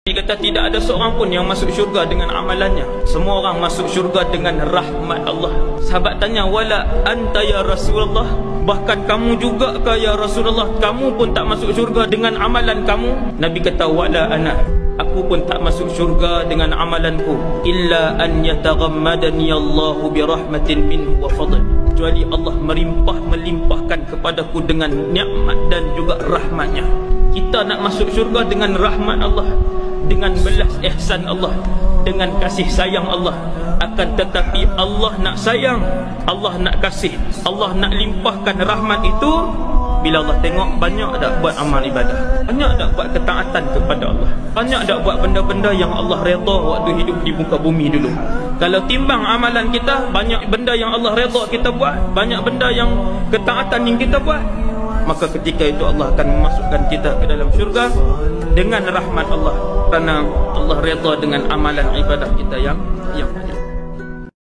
Dia kata tidak ada seorang pun yang masuk syurga dengan amalannya. Semua orang masuk syurga dengan rahmat Allah. Sahabat tanya, wala anta ya Rasulullah, bahkan kamu juga ke ya Rasulullah, kamu pun tak masuk syurga dengan amalan kamu? Nabi kata, wala ana, aku pun tak masuk syurga dengan amalanku, illa an yataghammadani Allahu birahmatin minhu wa fadl, kecuali Allah melimpahkan kepadaku dengan nikmat dan juga rahmatnya. Kita nak masuk syurga dengan rahmat Allah, dengan belas ihsan Allah, dengan kasih sayang Allah. Akan tetapi Allah nak sayang, Allah nak kasih, Allah nak limpahkan rahmat itu bila Allah tengok banyak tak buat amal ibadah, banyak tak buat ketaatan kepada Allah, banyak tak buat benda-benda yang Allah redha waktu hidup di muka bumi dulu. Kalau timbang amalan kita, banyak benda yang Allah redha kita buat, banyak benda yang ketaatan yang kita buat, maka ketika itu Allah akan memasukkan kita ke dalam syurga dengan rahmat Allah, kerana Allah redha dengan amalan ibadah kita yang banyak.